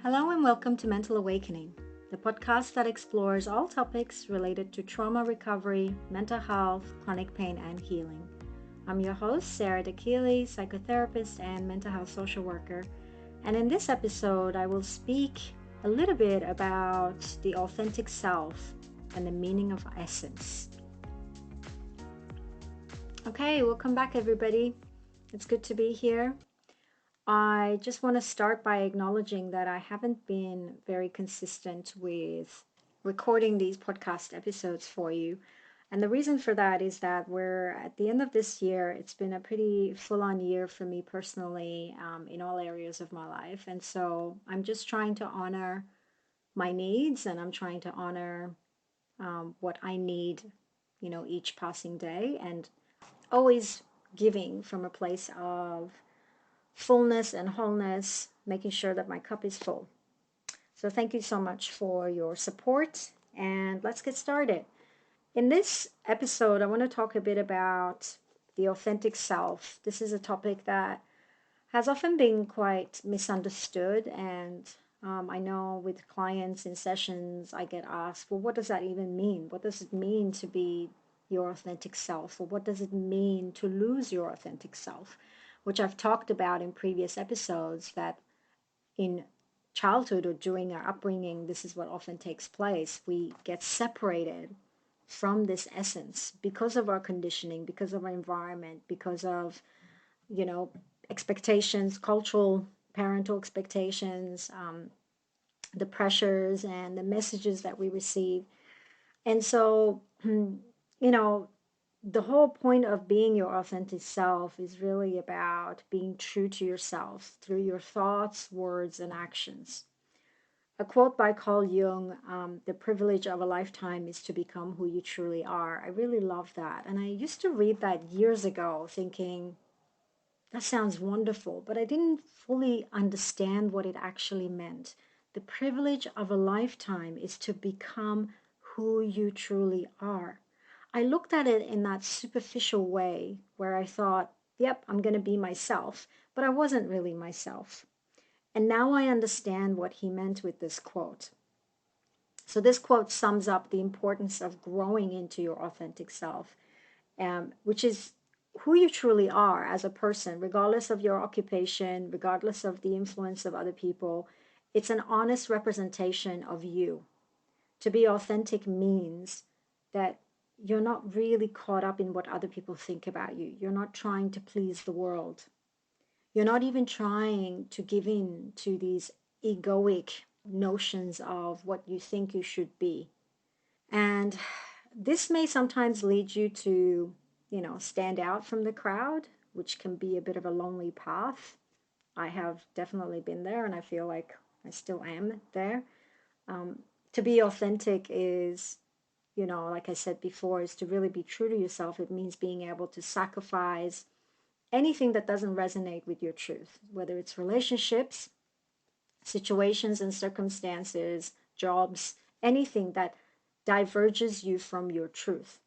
Hello and welcome to Mental Awakening, the podcast that explores all topics related to trauma recovery, mental health, chronic pain, and healing. I'm your host, Sarah DeKeely, psychotherapist and mental health social worker. And in this episode, I will speak a little bit about the authentic self and the meaning of essence. Okay, welcome back, everybody. It's good to be here. I just want to start by acknowledging that I haven't been very consistent with recording these podcast episodes for you. And the reason for that is that we're at the end of this year. It's been a pretty full-on year for me personally, in all areas of my life. And so I'm just trying to honor my needs, and I'm trying to honor what I need, each passing day, and always giving from a place of fullness and wholeness, making sure that my cup is full. So thank you so much for your support, and let's get started. In this episode, I want to talk a bit about the authentic self. This is a topic that has often been quite misunderstood, and I know with clients in sessions, I get asked, well, what does that even mean? What does it mean to be your authentic self? Or what does it mean to lose your authentic self? Which I've talked about in previous episodes, that in childhood or during our upbringing, this is what often takes place. We get separated from this essence because of our conditioning, because of our environment, because of, expectations, cultural, parental expectations, the pressures and the messages that we receive. And so, the whole point of being your authentic self is really about being true to yourself through your thoughts, words, and actions. A quote by Carl Jung, the privilege of a lifetime is to become who you truly are. I really love that. And I used to read that years ago thinking, that sounds wonderful, but I didn't fully understand what it actually meant. The privilege of a lifetime is to become who you truly are. I looked at it in that superficial way where I thought, yep, I'm going to be myself, but I wasn't really myself. And now I understand what he meant with this quote. So this quote sums up the importance of growing into your authentic self, which is who you truly are as a person, regardless of your occupation, regardless of the influence of other people. It's an honest representation of you. To be authentic means that you're not really caught up in what other people think about you. You're not trying to please the world. You're not even trying to give in to these egoic notions of what you think you should be. And this may sometimes lead you to, stand out from the crowd, which can be a bit of a lonely path. I have definitely been there, and I feel like I still am there. To be authentic is, like I said before, is to really be true to yourself. It means being able to sacrifice anything that doesn't resonate with your truth, whether it's relationships, situations and circumstances, jobs, anything that diverges you from your truth.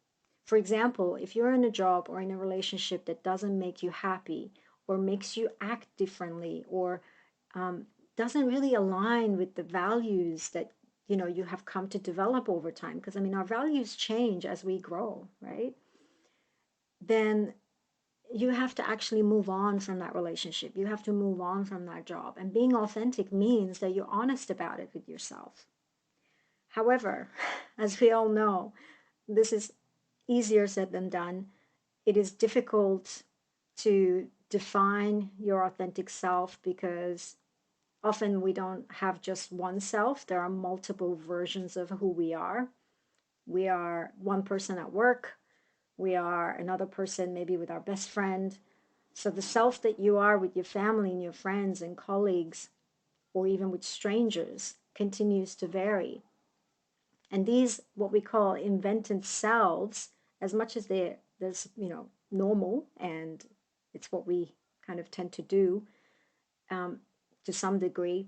For example, if you're in a job or in a relationship that doesn't make you happy or makes you act differently or doesn't really align with the values that you have come to develop over time, because our values change as we grow, right? Then you have to actually move on from that relationship. You have to move on from that job. And being authentic means that you're honest about it with yourself. However, as we all know, this is easier said than done. It is difficult to define your authentic self because often we don't have just one self. There are multiple versions of who we are. We are one person at work. We are another person maybe with our best friend. So the self that you are with your family and your friends and colleagues, or even with strangers, continues to vary. And these, what we call invented selves, as much as they're normal, and it's what we kind of tend to do to some degree,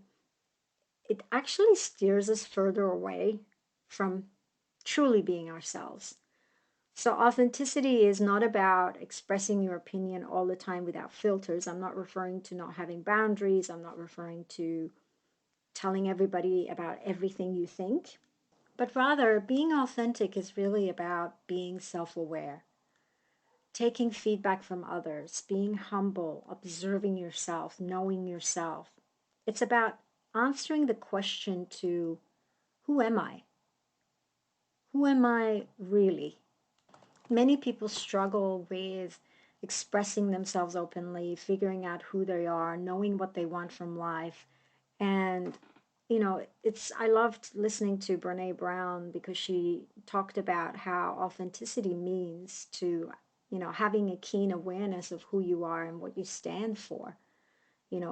it actually steers us further away from truly being ourselves. So authenticity is not about expressing your opinion all the time without filters. I'm not referring to not having boundaries. I'm not referring to telling everybody about everything you think, but rather being authentic is really about being self aware, taking feedback from others, being humble, observing yourself, knowing yourself. It's about answering the question to who am I? Who am I really? Many people struggle with expressing themselves openly, figuring out who they are, knowing what they want from life. And, I loved listening to Brene Brown because she talked about how authenticity means to, having a keen awareness of who you are and what you stand for,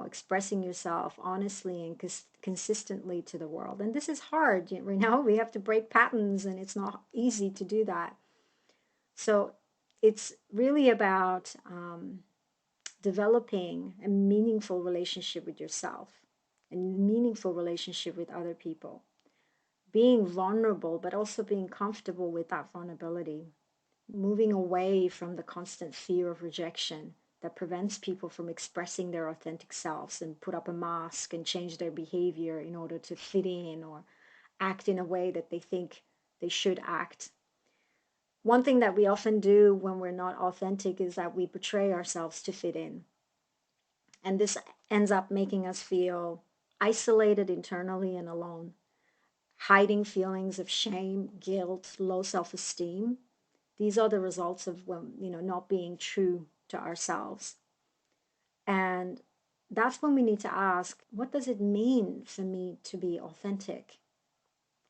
expressing yourself honestly and consistently to the world. And this is hard, we have to break patterns and it's not easy to do that. So it's really about developing a meaningful relationship with yourself, a meaningful relationship with other people, being vulnerable, but also being comfortable with that vulnerability, moving away from the constant fear of rejection that prevents people from expressing their authentic selves and put up a mask and change their behavior in order to fit in or act in a way that they think they should act. One thing that we often do when we're not authentic is that we betray ourselves to fit in. And this ends up making us feel isolated internally and alone, hiding feelings of shame, guilt, low self esteem. These are the results of when, not being true to ourselves. And that's when we need to ask, what does it mean for me to be authentic?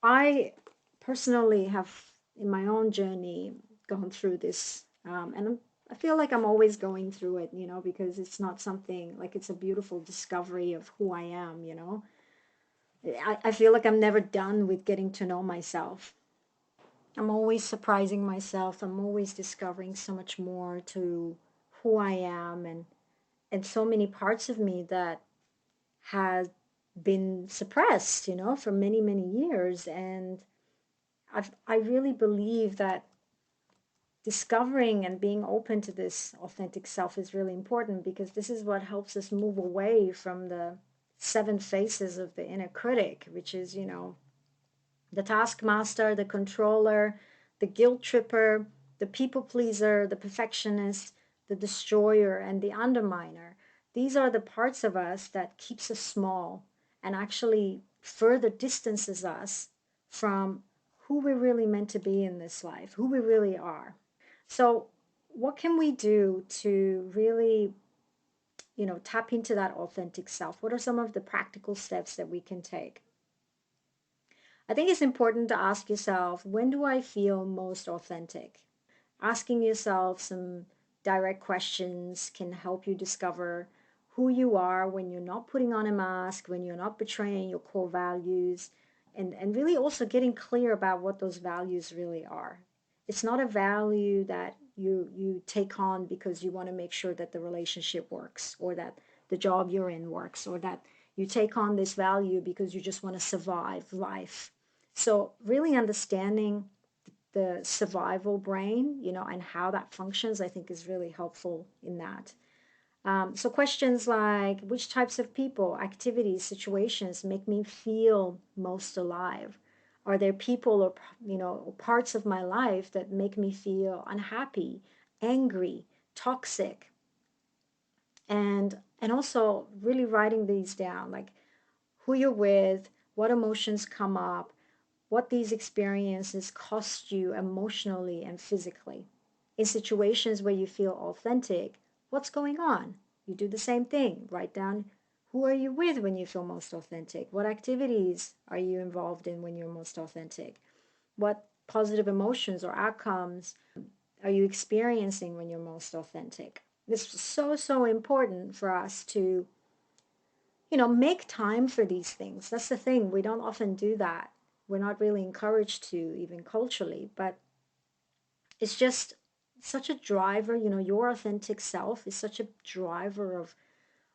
I personally have, in my own journey, gone through this, I feel like I'm always going through it, because it's not something like it's a beautiful discovery of who I am, I feel like I'm never done with getting to know myself. I'm always surprising myself. I'm always discovering so much more to who I am and so many parts of me that has been suppressed, for many, many years. And I really believe that discovering and being open to this authentic self is really important because this is what helps us move away from the seven faces of the inner critic, which is, the taskmaster, the controller, the guilt tripper, the people pleaser, the perfectionist, the destroyer, and the underminer. These are the parts of us that keeps us small and actually further distances us from who we're really meant to be in this life, who we really are. So, what can we do to really, tap into that authentic self? What are some of the practical steps that we can take? I think it's important to ask yourself, when do I feel most authentic? Asking yourself some direct questions can help you discover who you are when you're not putting on a mask, when you're not betraying your core values, and really also getting clear about what those values really are. It's not a value that you take on because you want to make sure that the relationship works or that the job you're in works or that you take on this value because you just want to survive life. So really understanding the survival brain, and how that functions, I think is really helpful in that. So questions like which types of people, activities, situations make me feel most alive? Are there people or parts of my life that make me feel unhappy, angry, toxic? And also really writing these down, like who you're with, what emotions come up, what these experiences cost you emotionally and physically. In situations where you feel authentic, what's going on? You do the same thing. Write down who are you with when you feel most authentic? What activities are you involved in when you're most authentic? What positive emotions or outcomes are you experiencing when you're most authentic? This is so, so important for us to, make time for these things. That's the thing. We don't often do that. We're not really encouraged to, even culturally, but it's just such a driver. Your authentic self is such a driver of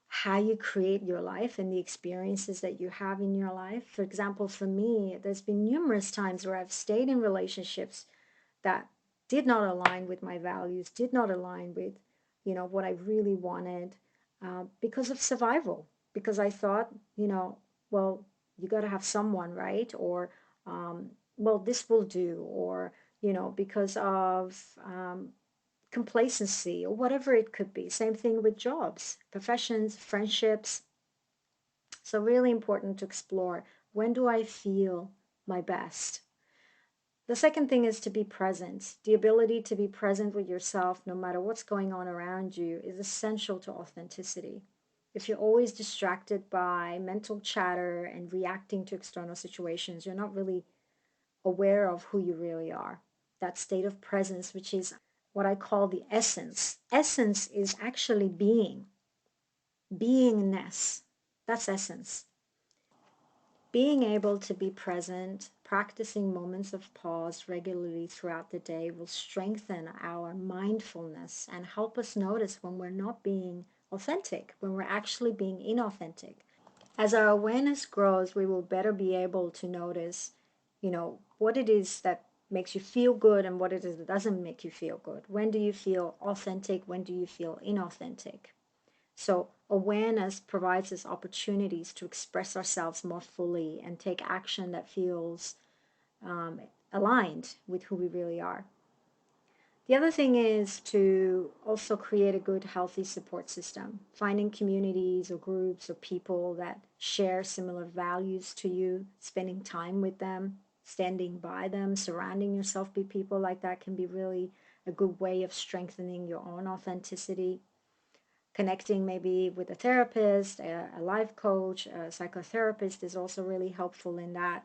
how you create your life and the experiences that you have in your life. For example, for me, there's been numerous times where I've stayed in relationships that did not align with my values, did not align with, what I really wanted, because of survival. Because I thought, well, You got to have someone, right? Or, um, well, this will do, or, because of complacency or whatever it could be. Same thing with jobs, professions, friendships. So, really important to explore, when do I feel my best? The second thing is to be present. The ability to be present with yourself, no matter what's going on around you, is essential to authenticity. If you're always distracted by mental chatter and reacting to external situations, you're not really aware of who you really are. That state of presence, which is what I call the essence. Essence is actually beingness. That's essence. Being able to be present, practicing moments of pause regularly throughout the day will strengthen our mindfulness and help us notice when we're not being authentic, when we're actually being inauthentic. As our awareness grows, we will better be able to notice, what it is that makes you feel good and what it is that doesn't make you feel good. When do you feel authentic? When do you feel inauthentic? So, awareness provides us opportunities to express ourselves more fully and take action that feels um, aligned with who we really are. The other thing is to also create a good, healthy support system. Finding communities or groups or people that share similar values to you, spending time with them, standing by them, surrounding yourself with people like that can be really a good way of strengthening your own authenticity. Connecting maybe with a therapist, a life coach, a psychotherapist is also really helpful in that.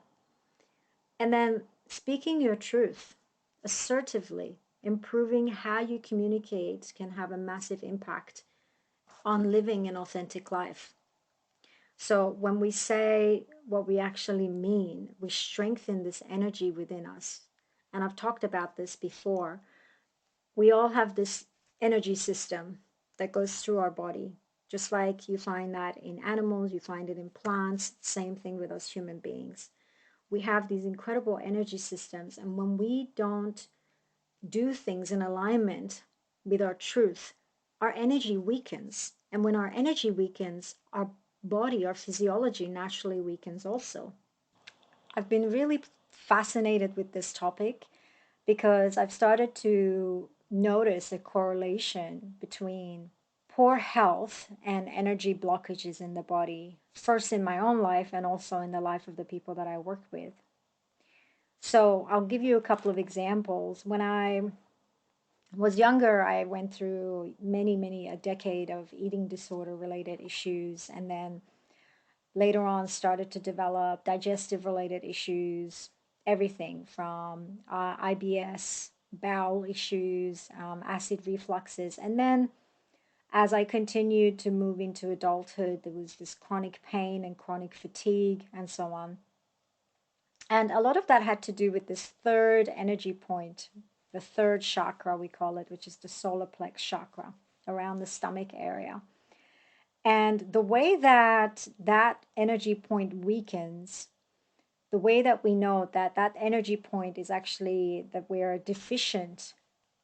And then speaking your truth assertively, improving how you communicate can have a massive impact on living an authentic life. So when we say what we actually mean, we strengthen this energy within us. And I've talked about this before. We all have this energy system that goes through our body. Just like you find that in animals, you find it in plants, same thing with us human beings. We have these incredible energy systems, and when we don't do things in alignment with our truth, our energy weakens. And when our energy weakens, our body, our physiology naturally weakens also. I've been really fascinated with this topic because I've started to notice a correlation between poor health and energy blockages in the body, first in my own life and also in the life of the people that I work with. So I'll give you a couple of examples. When I was younger, I went through a decade of eating disorder related issues, and then later on started to develop digestive related issues, everything from IBS, bowel issues, acid refluxes. And then as I continued to move into adulthood, there was this chronic pain and chronic fatigue and so on. And a lot of that had to do with this third energy point, the third chakra, we call it, which is the solar plex chakra around the stomach area. And the way that that energy point weakens, the way that we know that that energy point is actually that we're deficient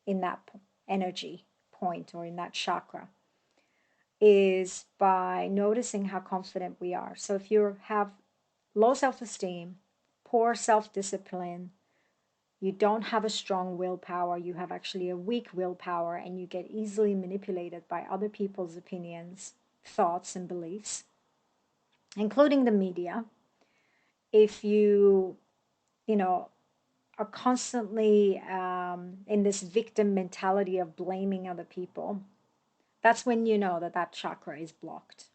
in that energy point or in that chakra, is by noticing how confident we are. So if you have low self-esteem, poor self-discipline, you don't have a strong willpower, you have actually a weak willpower, and you get easily manipulated by other people's opinions, thoughts, and beliefs, including the media. If you know, are constantly in this victim mentality of blaming other people, that's when you know that that chakra is blocked.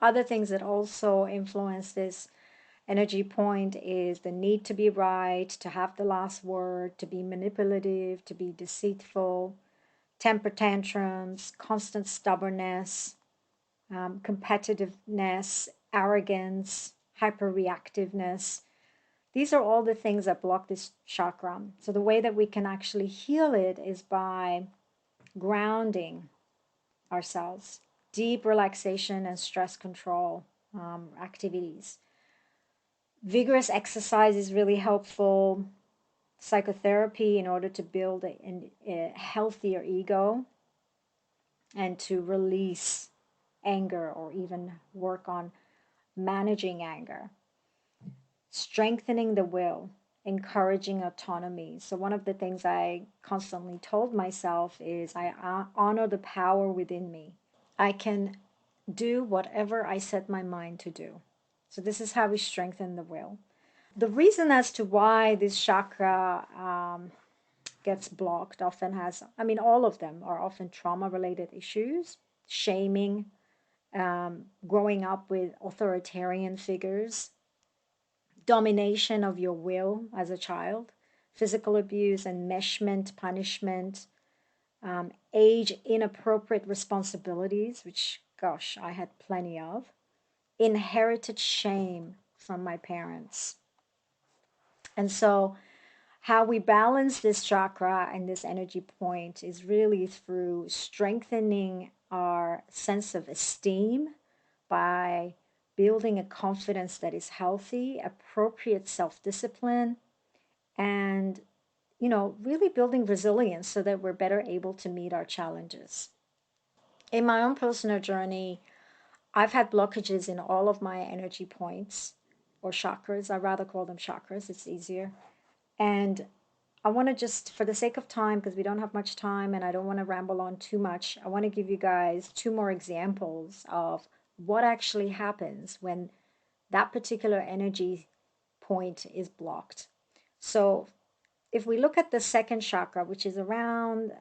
Other things that also influence this energy point is the need to be right, to have the last word, to be manipulative, to be deceitful, temper tantrums, constant stubbornness, competitiveness, arrogance, hyperreactiveness. These are all the things that block this chakra. So the way that we can actually heal it is by grounding ourselves, deep relaxation and stress control activities. Vigorous exercise is really helpful. Psychotherapy in order to build a healthier ego and to release anger or even work on managing anger. strengthening the will, encouraging autonomy. So, one of the things I constantly told myself is I honor the power within me. I can do whatever I set my mind to do. So, this is how we strengthen the will. The reason as to why this chakra gets blocked often has, I mean, all of them are often trauma related issues, shaming, growing up with authoritarian figures, domination of your will as a child, physical abuse, enmeshment, punishment, age inappropriate responsibilities, which, gosh, I had plenty of, inherited shame from my parents. And so, how we balance this chakra and this energy point is really through strengthening our sense of esteem by building a confidence that is healthy, appropriate self-discipline, and really building resilience so that we're better able to meet our challenges. In my own personal journey, I've had blockages in all of my energy points or chakras. I rather call them chakras, it's easier. And I want to just, for the sake of time, because we don't have much time and I don't want to ramble on too much, I want to give you guys two more examples of what actually happens when that particular energy point is blocked. So, if we look at the second chakra, which is around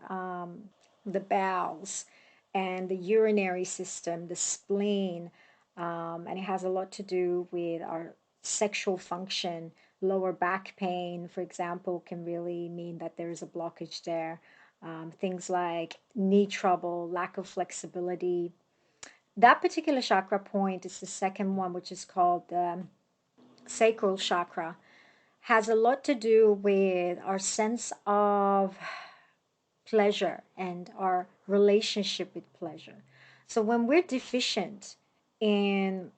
the bowels and the urinary system, the spleen, and it has a lot to do with our sexual function. Lower back pain, for example, can really mean that there is a blockage there. Things like knee trouble, lack of flexibility. That particular chakra point is the second one, which is called the sacral chakra, has a lot to do with our sense of pleasure and our relationship with pleasure. So when we're deficient in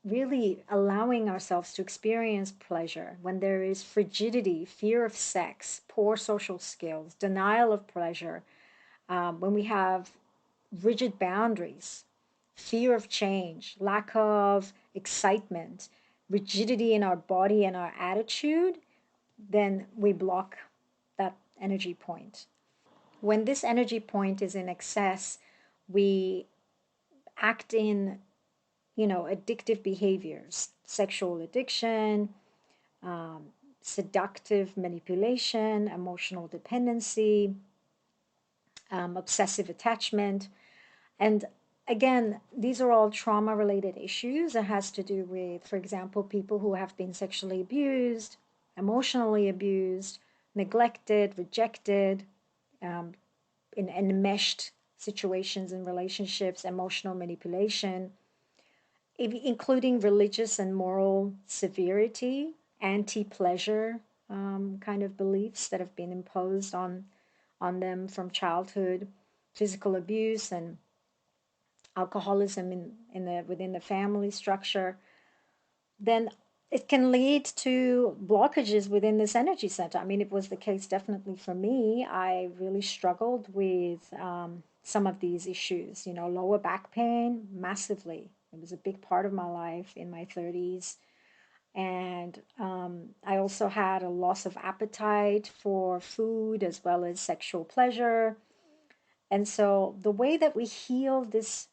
really allowing ourselves to experience pleasure, when there is frigidity, fear of sex, poor social skills, denial of pleasure, when we have rigid boundaries, fear of change, lack of excitement, rigidity in our body and our attitude, then we block that energy point. When this energy point is in excess, we act in, addictive behaviors, sexual addiction, seductive manipulation, emotional dependency, obsessive attachment. And again, these are all trauma related issues. It has to do with, for example, people who have been sexually abused, emotionally abused, neglected, rejected, um, in enmeshed situations and relationships, emotional manipulation, including religious and moral severity, anti pleasure kind of beliefs that have been imposed on them from childhood, physical abuse and alcoholism within the family structure, then it can lead to blockages within this energy center. I mean, it was the case definitely for me. I really struggled with some of these issues, lower back pain, massively. It was a big part of my life in my 30s. And I also had a loss of appetite for food as well as sexual pleasure. And so the way that we heal this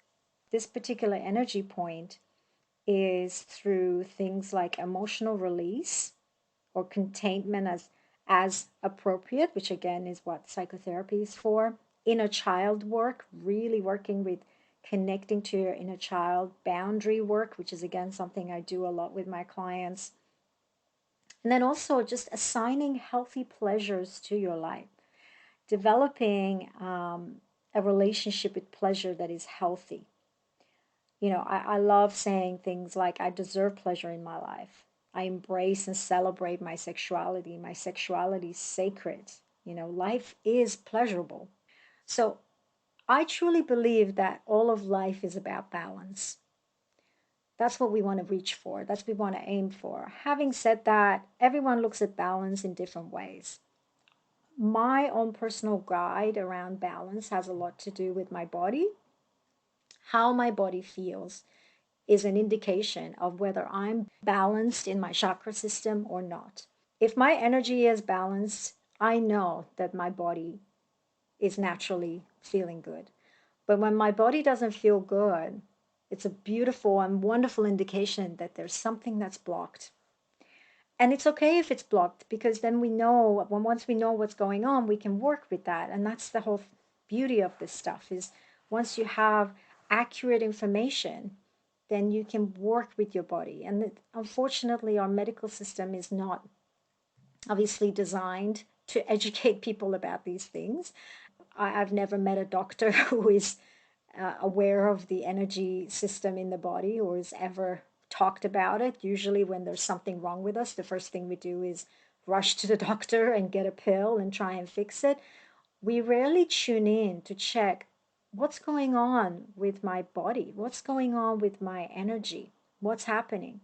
particular energy point is through things like emotional release or containment as appropriate, which again is what psychotherapy is for. Inner child work, really working with connecting to your inner child. Boundary work, which is again something I do a lot with my clients. And then also just assigning healthy pleasures to your life, developing a relationship with pleasure that is healthy. I love saying things like, I deserve pleasure in my life. I embrace and celebrate my sexuality. My sexuality is sacred. Life is pleasurable. So I truly believe that all of life is about balance. That's what we want to reach for. That's what we want to aim for. Having said that, everyone looks at balance in different ways. My own personal guide around balance has a lot to do with my body, how my body feels is an indication of whether I'm balanced in my chakra system or not. If my energy is balanced, I know that my body is naturally feeling good. But when my body doesn't feel good, it's a beautiful and wonderful indication that there's something that's blocked. And it's okay if it's blocked, because then we know, when once we know what's going on, we can work with that. And that's the whole beauty of this stuff, is once you have accurate information, then you can work with your body. And unfortunately, our medical system is not obviously designed to educate people about these things. I've never met a doctor who is aware of the energy system in the body or has ever talked about it. Usually, when there's something wrong with us, the first thing we do is rush to the doctor and get a pill and try and fix it. We rarely tune in to check what's going on with my body, what's going on with my energy, what's happening.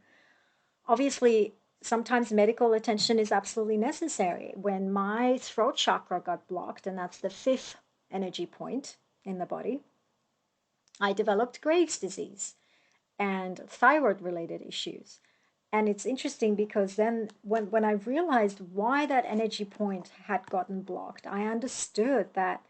Obviously, sometimes medical attention is absolutely necessary. When my throat chakra got blocked, and that's the fifth energy point in the body, I developed Graves' disease and thyroid related issues. And it's interesting because then when I realized why that energy point had gotten blocked, I understood that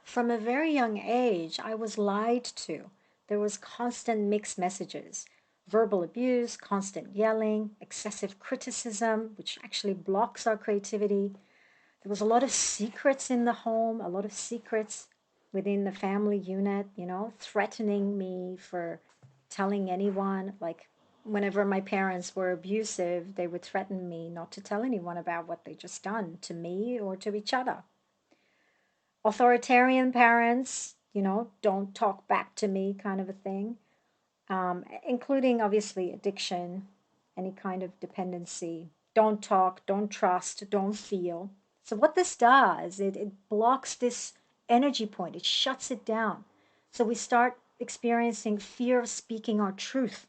from a very young age, I was lied to. There was constant mixed messages, verbal abuse, constant yelling, excessive criticism, which actually blocks our creativity. There was a lot of secrets in the home, a lot of secrets within the family unit, threatening me for telling anyone. Like, whenever my parents were abusive, they would threaten me not to tell anyone about what they just done to me or to each other. Authoritarian parents, don't talk back to me kind of a thing, including obviously addiction, any kind of dependency. Don't talk, don't trust, don't feel. So, what this does, it blocks this energy point, it shuts it down. So, we start experiencing fear of speaking our truth.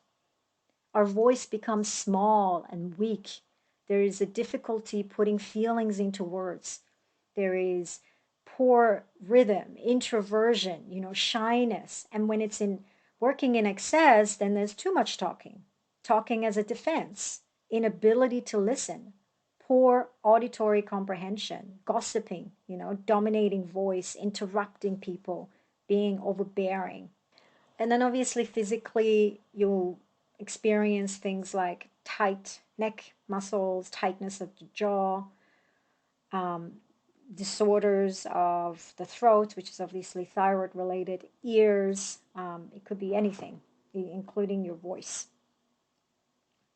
Our voice becomes small and weak. There is a difficulty putting feelings into words. There is poor rhythm, introversion, shyness. And when it's in working in excess, then there's too much talking. Talking as a defense, inability to listen, poor auditory comprehension, gossiping, dominating voice, interrupting people, being overbearing. And then obviously physically, you'll experience things like tight neck muscles, tightness of the jaw, um, disorders of the throat, which is obviously thyroid related, ears. It could be anything, including your voice.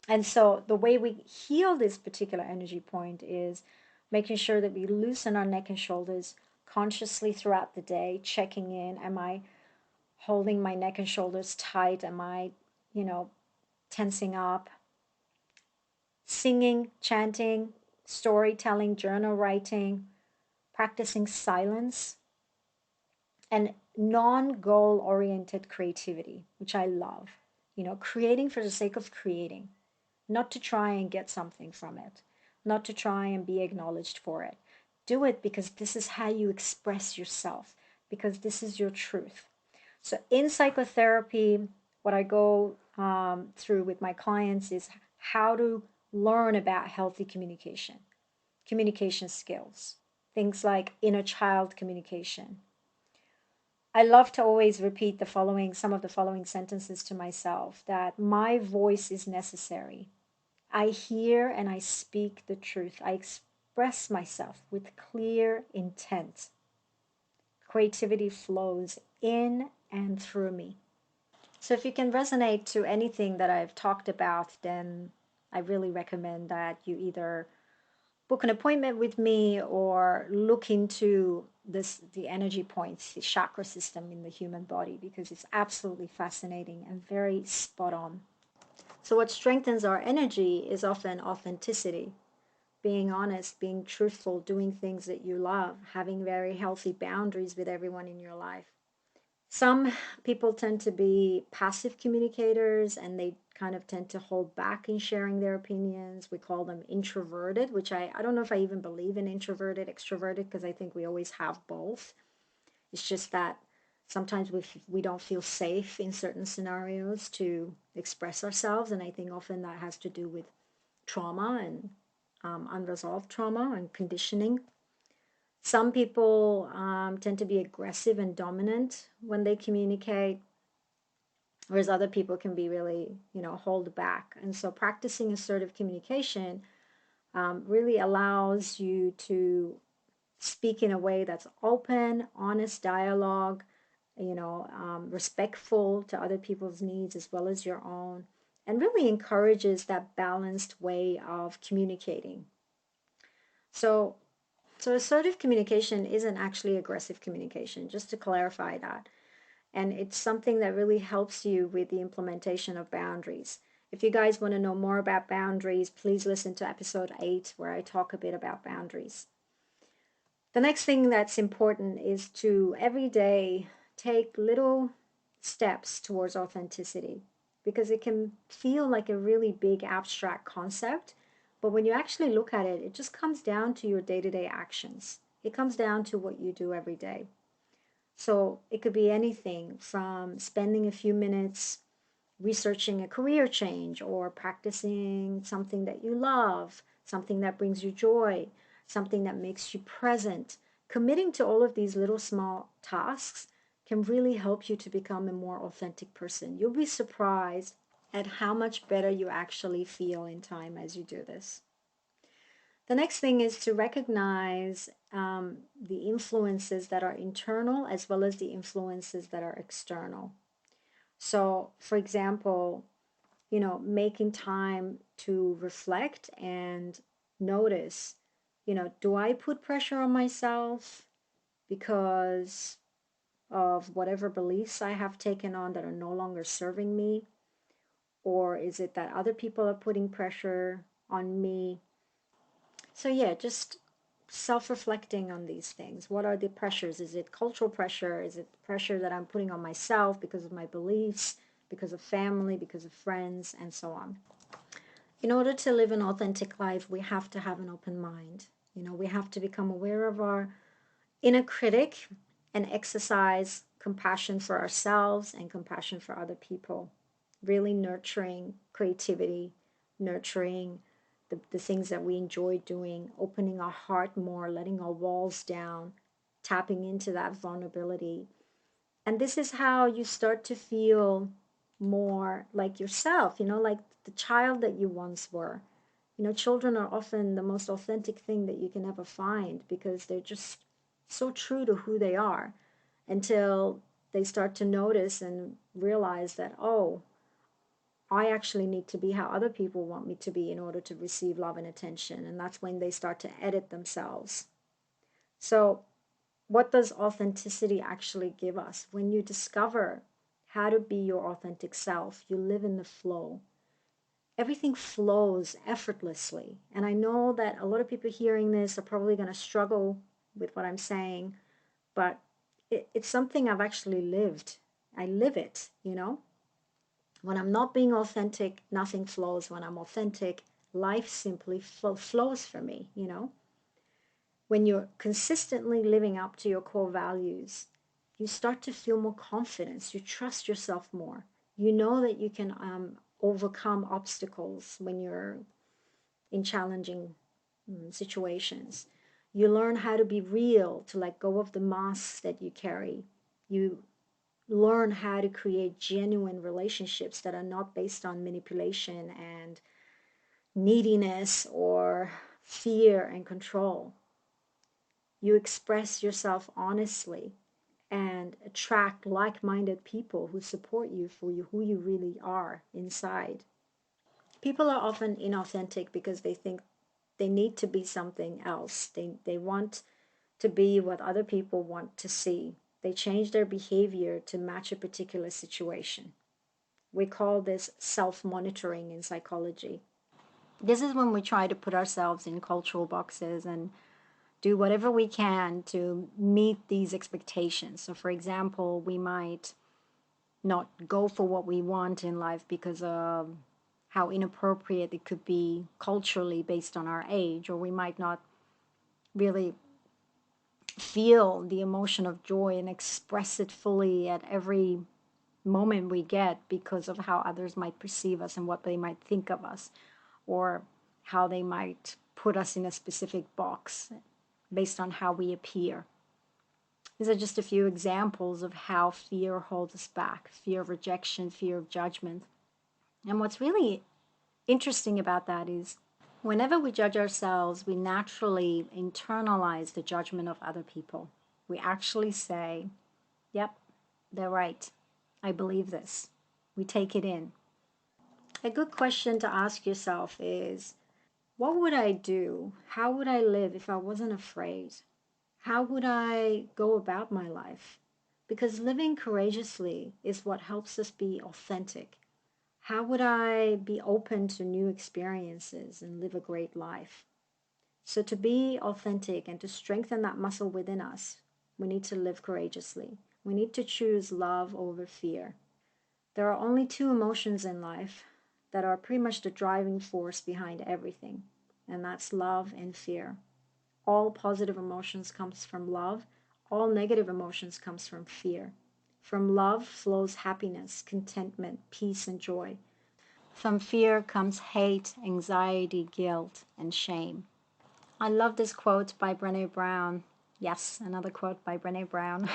And so the way we heal this particular energy point is making sure that we loosen our neck and shoulders consciously throughout the day, checking in. Am I holding my neck and shoulders tight? Am I, you know, tensing up? Singing, chanting, storytelling, journal writing, practicing silence, and non goal oriented creativity, which I love. Creating for the sake of creating, not to try and get something from it, not to try and be acknowledged for it. Do it because this is how you express yourself, because this is your truth. So in psychotherapy, what I go through with my clients is how to learn about healthy communication skills, things like inner child communication. I love to always repeat some of the following sentences to myself, that my voice is necessary. I hear and I speak the truth. I express myself with clear intent. Creativity flows in and through me. So if you can resonate to anything that I've talked about, then I really recommend that you either book an appointment with me or look into the energy points, the chakra system in the human body, because it's absolutely fascinating and very spot on. So what strengthens our energy is often authenticity, being honest, being truthful, doing things that you love, having very healthy boundaries with everyone in your life. Some people tend to be passive communicators and they kind of tend to hold back in sharing their opinions. We call them introverted, which I don't know if I even believe in introverted, extroverted, because I think we always have both. It's just that Sometimes we don't feel safe in certain scenarios to express ourselves, and I think often that has to do with trauma and unresolved trauma and conditioning. Some people tend to be aggressive and dominant when they communicate, whereas other people can be really, hold back. And so practicing assertive communication really allows you to speak in a way that's open, honest dialogue, respectful to other people's needs as well as your own, and really encourages that balanced way of communicating. So, so assertive communication isn't actually aggressive communication, just to clarify that. And it's something that really helps you with the implementation of boundaries. If you guys want to know more about boundaries, please listen to episode 8 where I talk a bit about boundaries. The next thing that's important is to every day take little steps towards authenticity, because it can feel like a really big abstract concept, but when you actually look at it, it just comes down to your day-to-day actions. It comes down to what you do every day. So it could be anything from spending a few minutes researching a career change or practicing something that you love, something that brings you joy, something that makes you present. Committing to all of these little small tasks can really help you to become a more authentic person. You'll be surprised at how much better you actually feel in time as you do this. The next thing is to recognize the influences that are internal as well as the influences that are external. So, for example, making time to reflect and notice, do I put pressure on myself because of whatever beliefs I have taken on that are no longer serving me? Or is it that other people are putting pressure on me? So, yeah, just self reflecting on these things. What are the pressures? Is it cultural pressure? Is it pressure that I'm putting on myself because of my beliefs, because of family, because of friends, and so on? In order to live an authentic life, we have to have an open mind. We have to become aware of our inner critic and exercise compassion for ourselves and compassion for other people. Really nurturing creativity, nurturing the things that we enjoy doing, opening our heart more, letting our walls down, tapping into that vulnerability. And this is how you start to feel more like yourself, like the child that you once were. Children are often the most authentic thing that you can ever find because they're just so true to who they are until they start to notice and realize that, oh, I actually need to be how other people want me to be in order to receive love and attention. And that's when they start to edit themselves. So, what does authenticity actually give us? When you discover how to be your authentic self, you live in the flow. Everything flows effortlessly. And I know that a lot of people hearing this are probably going to struggle with what I'm saying, but it's something I've actually lived. I live it. When I'm not being authentic, nothing flows. When I'm authentic, life simply flows for me. When you're consistently living up to your core values, you start to feel more confidence. You trust yourself more. You know that you can overcome obstacles when you're in challenging situations. You learn how to be real, to let go of the masks that you carry. You learn how to create genuine relationships that are not based on manipulation and neediness or fear and control. You express yourself honestly and attract like-minded people who support you for who you really are inside. People are often inauthentic because they think they need to be something else. They want to be what other people want to see. They change their behavior to match a particular situation. We call this self-monitoring in psychology. This is when we try to put ourselves in cultural boxes and do whatever we can to meet these expectations. So, for example, we might not go for what we want in life because of how inappropriate it could be culturally based on our age, or we might not really feel the emotion of joy and express it fully at every moment we get because of how others might perceive us and what they might think of us, or how they might put us in a specific box based on how we appear. These are just a few examples of how fear holds us back: fear of rejection, fear of judgment. And what's really interesting about that is whenever we judge ourselves, we naturally internalize the judgment of other people. We actually say, yep, they're right. I believe this. We take it in. A good question to ask yourself is, what would I do? How would I live if I wasn't afraid? How would I go about my life? Because living courageously is what helps us be authentic. How would I be open to new experiences and live a great life? So, to be authentic and to strengthen that muscle within us, we need to live courageously. We need to choose love over fear. There are only two emotions in life that are pretty much the driving force behind everything, and that's love and fear. All positive emotions comes from love. All negative emotions comes from fear. From love flows happiness, contentment, peace, and joy. From fear comes hate, anxiety, guilt, and shame. I love this quote by Brené Brown. Yes, another quote by Brené Brown.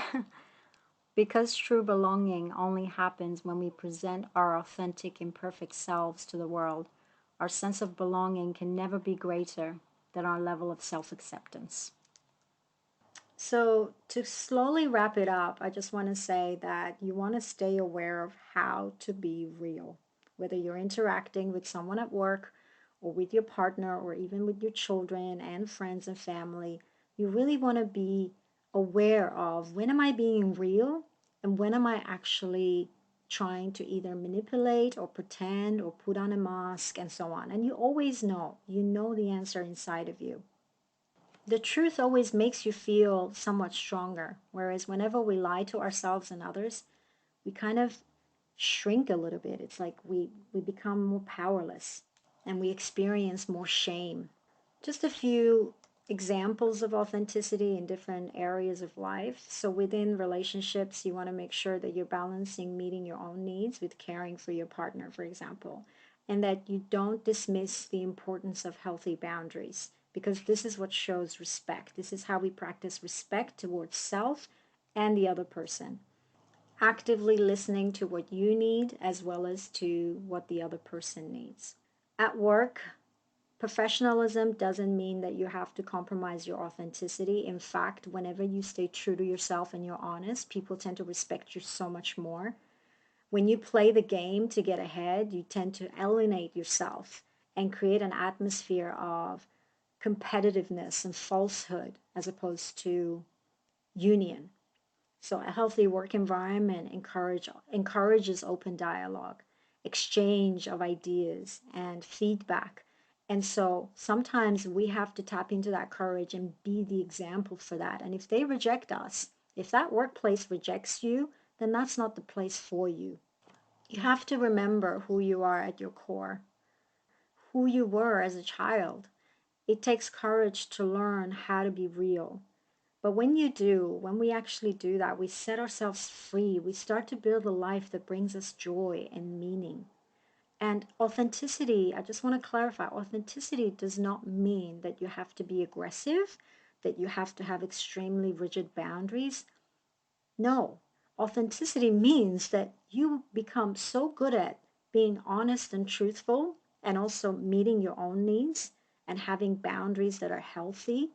Because true belonging only happens when we present our authentic, imperfect selves to the world, our sense of belonging can never be greater than our level of self acceptance. So, to slowly wrap it up, I just want to say that you want to stay aware of how to be real. Whether you're interacting with someone at work or with your partner or even with your children and friends and family, you really want to be aware of, when am I being real and when am I actually trying to either manipulate or pretend or put on a mask and so on. And you always know, you know the answer inside of you. The truth always makes you feel somewhat stronger, whereas whenever we lie to ourselves and others, we kind of shrink a little bit. It's like we become more powerless and we experience more shame. Just a few examples of authenticity in different areas of life. So within relationships, you want to make sure that you're balancing meeting your own needs with caring for your partner, for example, and that you don't dismiss the importance of healthy boundaries, because this is what shows respect. This is how we practice respect towards self and the other person. Actively listening to what you need as well as to what the other person needs. At work, professionalism doesn't mean that you have to compromise your authenticity. In fact, whenever you stay true to yourself and you're honest, people tend to respect you so much more. When you play the game to get ahead, you tend to alienate yourself and create an atmosphere of competitiveness and falsehood as opposed to union. So a healthy work environment encourages open dialogue, exchange of ideas, and feedback. And so sometimes we have to tap into that courage and be the example for that. And if they reject us, if that workplace rejects you, then that's not the place for you. You have to remember who you are at your core, who you were as a child. It takes courage to learn how to be real. But when you do, when we actually do that, we set ourselves free. We start to build a life that brings us joy and meaning. And authenticity, I just want to clarify, authenticity does not mean that you have to be aggressive, that you have to have extremely rigid boundaries. No, authenticity means that you become so good at being honest and truthful and also meeting your own needs and having boundaries that are healthy,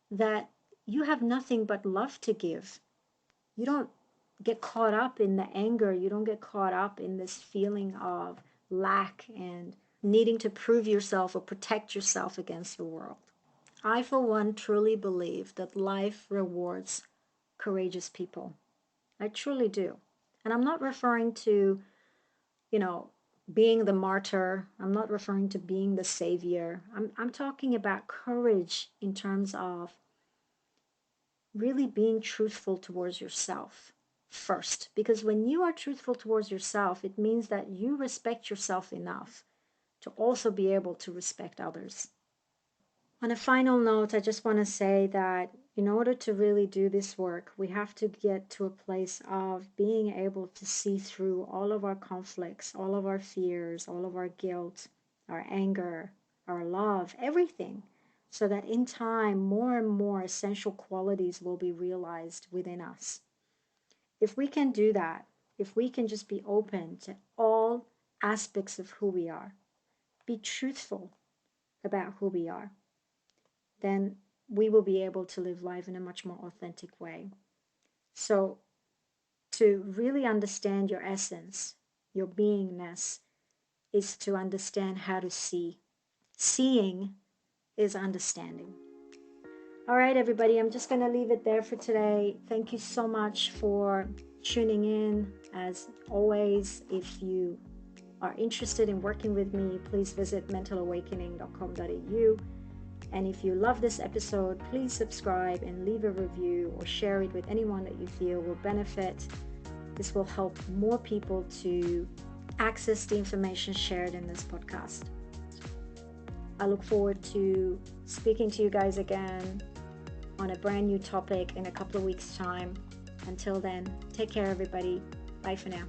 that you have nothing but love to give. You don't get caught up in the anger. You don't get caught up in this feeling of lack and needing to prove yourself or protect yourself against the world. I, for one, truly believe that life rewards courageous people. I truly do. And I'm not referring to, you know, being the martyr. I'm not referring to being the savior. I'm talking about courage in terms of really being truthful towards yourself first. Because when you are truthful towards yourself, it means that you respect yourself enough to also be able to respect others. On a final note, I just want to say that In order to really do this work, we have to get to a place of being able to see through all of our conflicts, all of our fears, all of our guilt, our anger, our love, everything, so that in time, more and more essential qualities will be realized within us. If we can do that, if we can just be open to all aspects of who we are, be truthful about who we are, then we will be able to live life in a much more authentic way. So, to really understand your essence, your beingness, is to understand how to see. Seeing is understanding. All right, everybody, I'm just going to leave it there for today. Thank you so much for tuning in. As always, if you are interested in working with me, please visit mentalawakening.com.au. And if you love this episode, please subscribe and leave a review or share it with anyone that you feel will benefit. This will help more people to access the information shared in this podcast. I look forward to speaking to you guys again on a brand new topic in a couple of weeks' time. Until then, take care, everybody. Bye for now.